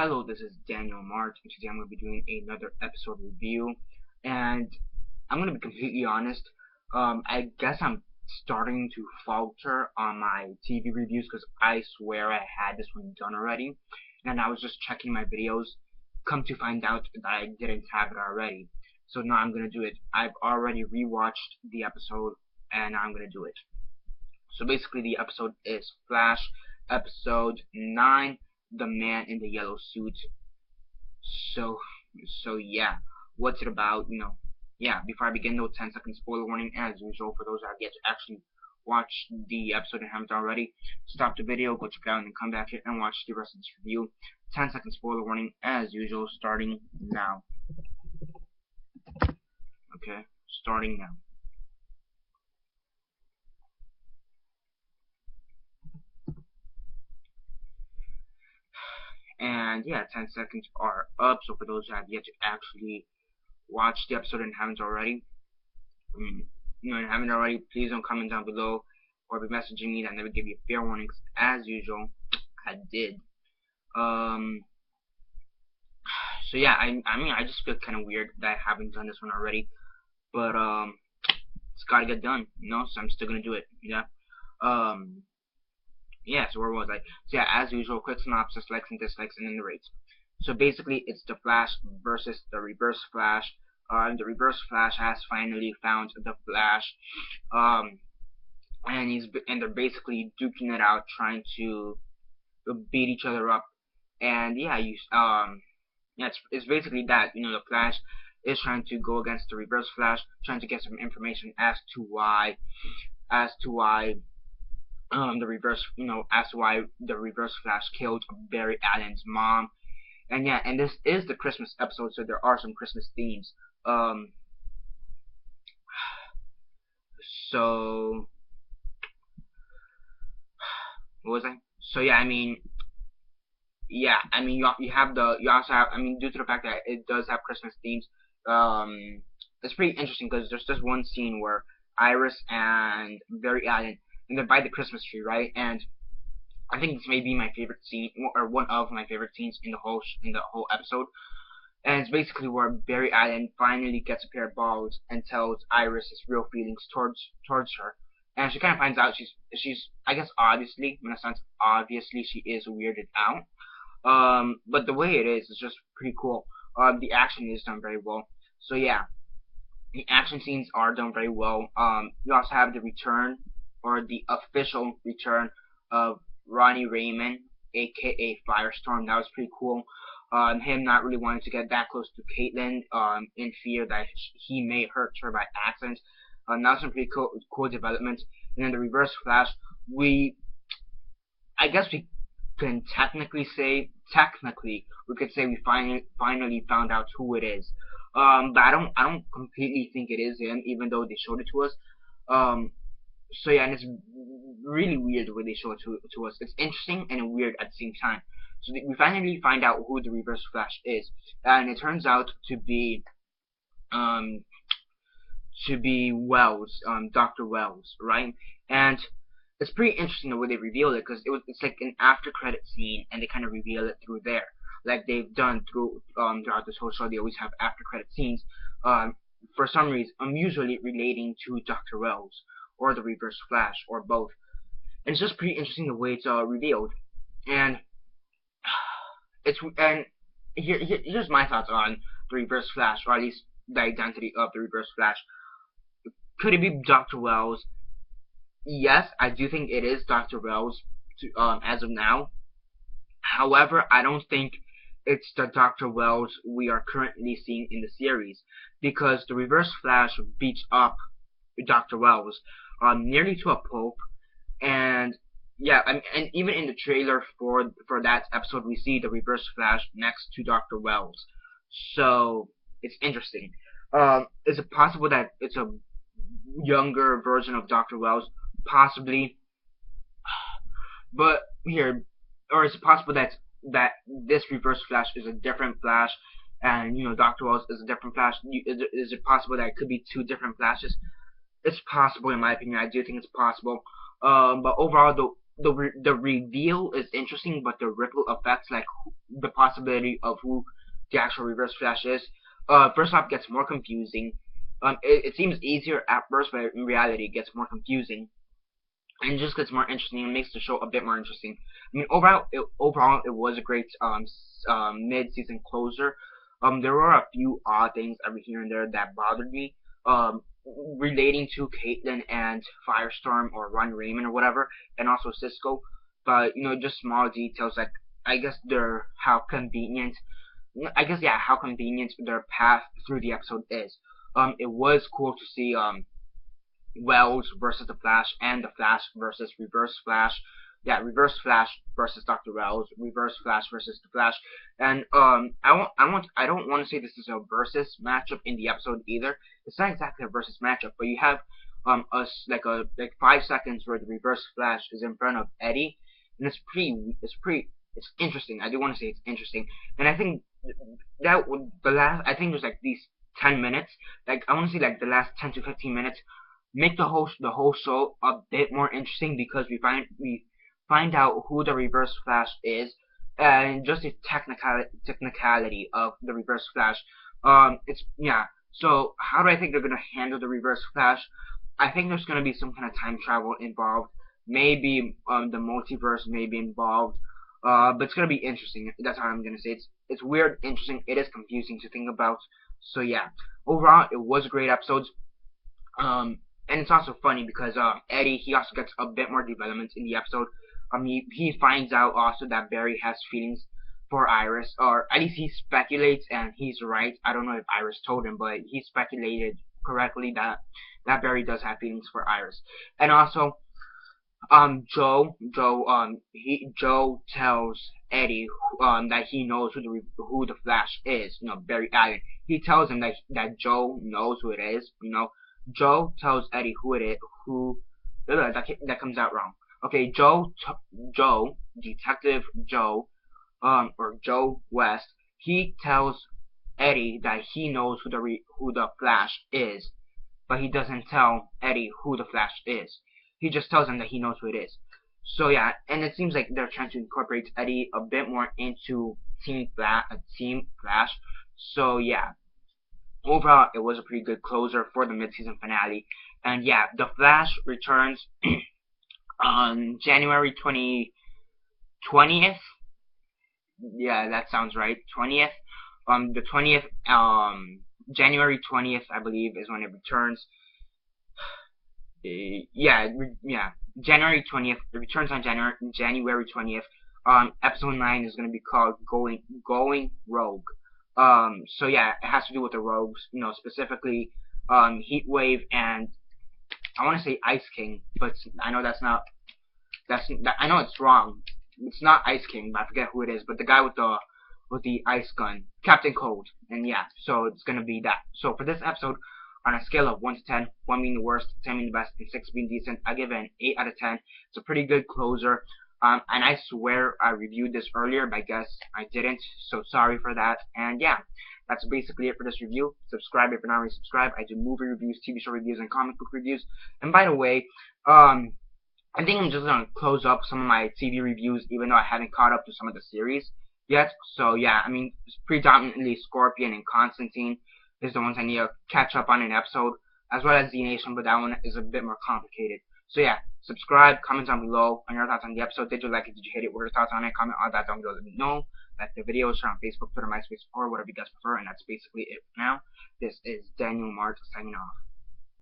Hello, this is Daniel March, and today I'm going to be doing another episode review. And I'm going to be completely honest. I guess I'm starting to falter on my TV reviews because I swear I had this one done already, and I was just checking my videos. Come to find out that I didn't have it already. So now I'm going to do it. I've already rewatched the episode, and now I'm going to do it. So basically, the episode is Flash, episode 9. The man in the yellow suit. So yeah, what's it about? Yeah. Before I begin, though, 10-second spoiler warning as usual for those that have yet to actually watch the episode and haven't already. Stop the video, go check it out, and then come back here and watch the rest of this review. 10-second spoiler warning as usual, starting now. Okay, starting now. And yeah, 10 seconds are up. So for those that have yet to actually watch the episode and haven't already, please don't comment down below or be messaging me. That never give you fair warnings. As usual, I did. So yeah, I just feel kind of weird that I haven't done this one already, but it's gotta get done, so I'm still gonna do it. Yeah, so where was I? So yeah, as usual, quick synopsis, likes and dislikes, and then the rates. So basically, it's the Flash versus the Reverse Flash. The Reverse Flash has finally found the Flash, and they're basically duking it out, trying to beat each other up. And yeah, it's basically that. The Flash is trying to go against the Reverse Flash, trying to get some information as to why the Reverse Flash killed Barry Allen's mom. And yeah, and this is the Christmas episode, so there are some Christmas themes. So what was I? So yeah, you also have, due to the fact that it does have Christmas themes, it's pretty interesting because there's this one scene where Iris and Barry Allen, and they're by the Christmas tree, right? And I think this may be my favorite scene, or one of my favorite scenes in the whole episode. And it's basically where Barry Allen finally gets a pair of balls and tells Iris his real feelings towards her. And she kind of finds out she's I guess obviously she is weirded out. But the way it is just pretty cool. The action is done very well. So yeah, the action scenes are done very well. You also have the return, or the official return, of Ronnie Raymond, aka Firestorm. That was pretty cool. Him not really wanting to get that close to Caitlin, in fear that he may hurt her by accident. That was some pretty cool developments. And then the Reverse Flash, I guess we can technically say we finally found out who it is. But I don't completely think it is him, even though they showed it to us. So yeah, and it's really weird the way they show it to us. It's interesting and weird at the same time. So we finally find out who the Reverse Flash is, and it turns out to be Wells, Dr. Wells, right? And it's pretty interesting the way they reveal it, because it's like an after credit scene, and they kind of reveal it through there, like they've done throughout this whole show. They always have after credit scenes, for some reason, usually relating to Dr. Wells or the Reverse Flash, or both. And it's just pretty interesting the way it's revealed. And here's my thoughts on the Reverse Flash, or at least the identity of the Reverse Flash. Could it be Dr. Wells? Yes, I do think it is Dr. Wells as of now. However, I don't think it's the Dr. Wells we are currently seeing in the series, because the Reverse Flash beats up Dr. Wells nearly to a pulp. And yeah, and even in the trailer for that episode, we see the Reverse Flash next to Dr. Wells. So it's interesting. Is it possible that it's a younger version of Dr. Wells? Possibly. But or is it possible that this Reverse Flash is a different Flash, and Dr. Wells is a different Flash? Is it possible that it could be two different Flashes? It's possible, in my opinion. I do think it's possible. But overall, though, the reveal is interesting, but the ripple effects, like the possibility of who the actual Reverse Flash is, first off gets more confusing. It seems easier at first, but in reality it gets more confusing and just gets more interesting and makes the show a bit more interesting. I mean, overall it was a great mid-season closer. There were a few odd things every here and there that bothered me. Relating to Caitlyn and Firestorm or Ron Raymond or whatever, and also Cisco. But you know, just small details like I guess they're how convenient. I guess yeah, how convenient their path through the episode is. It was cool to see Wells versus the Flash and the Flash versus Reverse Flash. Yeah, Reverse Flash versus Dr. Wells, Reverse Flash versus the Flash, and I don't want to say this is a versus matchup in the episode either. It's not exactly a versus matchup, but you have like 5 seconds where the Reverse Flash is in front of Eddie, and it's interesting. I do want to say it's interesting, and I think that I think there's like these 10 minutes, like I want to say like the last 10 to 15 minutes make the whole show a bit more interesting because we find out who the Reverse Flash is and just the technicality of the Reverse Flash. It's yeah. So how do I think they're gonna handle the Reverse Flash? I think there's gonna be some kind of time travel involved. Maybe the multiverse may be involved. But it's gonna be interesting. That's how I'm gonna say it. It's weird, interesting. It is confusing to think about. So yeah, overall it was a great episode. And it's also funny because Eddie, he also gets a bit more development in the episode. He finds out also that Barry has feelings for Iris, or at least he speculates, and he's right. I don't know if Iris told him, but he speculated correctly that Barry does have feelings for Iris. And also, Joe tells Eddie that he knows who the Flash is. You know, Barry Allen. He tells him that Joe knows who it is. You know, Joe tells Eddie who it is. That comes out wrong. Okay, Joe, Detective Joe, or Joe West. He tells Eddie that he knows who the Flash is, but he doesn't tell Eddie who the Flash is. He just tells him that he knows who it is. So yeah, and it seems like they're trying to incorporate Eddie a bit more into Team Flash. So yeah, overall it was a pretty good closer for the mid-season finale. And yeah, the Flash returns on January 20th. Yeah, that sounds right. 20th. The 20th. January 20th, I believe, is when it returns. Yeah. January 20th. It returns on January 20th. Episode 9 is going to be called Going Rogue. So yeah, it has to do with the rogues. You know, specifically Heatwave and I want to say Ice King, but I know I know it's wrong. It's not Ice King, but I forget who it is. But the guy with the ice gun, Captain Cold, and yeah, so it's gonna be that. So for this episode, on a scale of 1 to 10, 1 being the worst, 10 being the best, and 6 being decent, I give it an 8 out of 10. It's a pretty good closer. And I swear I reviewed this earlier, but I guess I didn't. So sorry for that. And yeah, that's basically it for this review. Subscribe if you're not already subscribed. I do movie reviews, TV show reviews, and comic book reviews. And by the way, I think I'm just gonna close up some of my TV reviews, even though I haven't caught up to some of the series yet. So yeah, I mean, it's predominantly Scorpion and Constantine is the ones I need to catch up on in an episode, as well as Z Nation, but that one is a bit more complicated. So yeah, subscribe, comment down below on your thoughts on the episode. Did you like it? Did you hate it? What are your thoughts on it? Comment all that down below. Let me know. Like the video, share on Facebook, Twitter, MySpace, or whatever you guys prefer. And that's basically it for now. This is Daniel Mart signing off.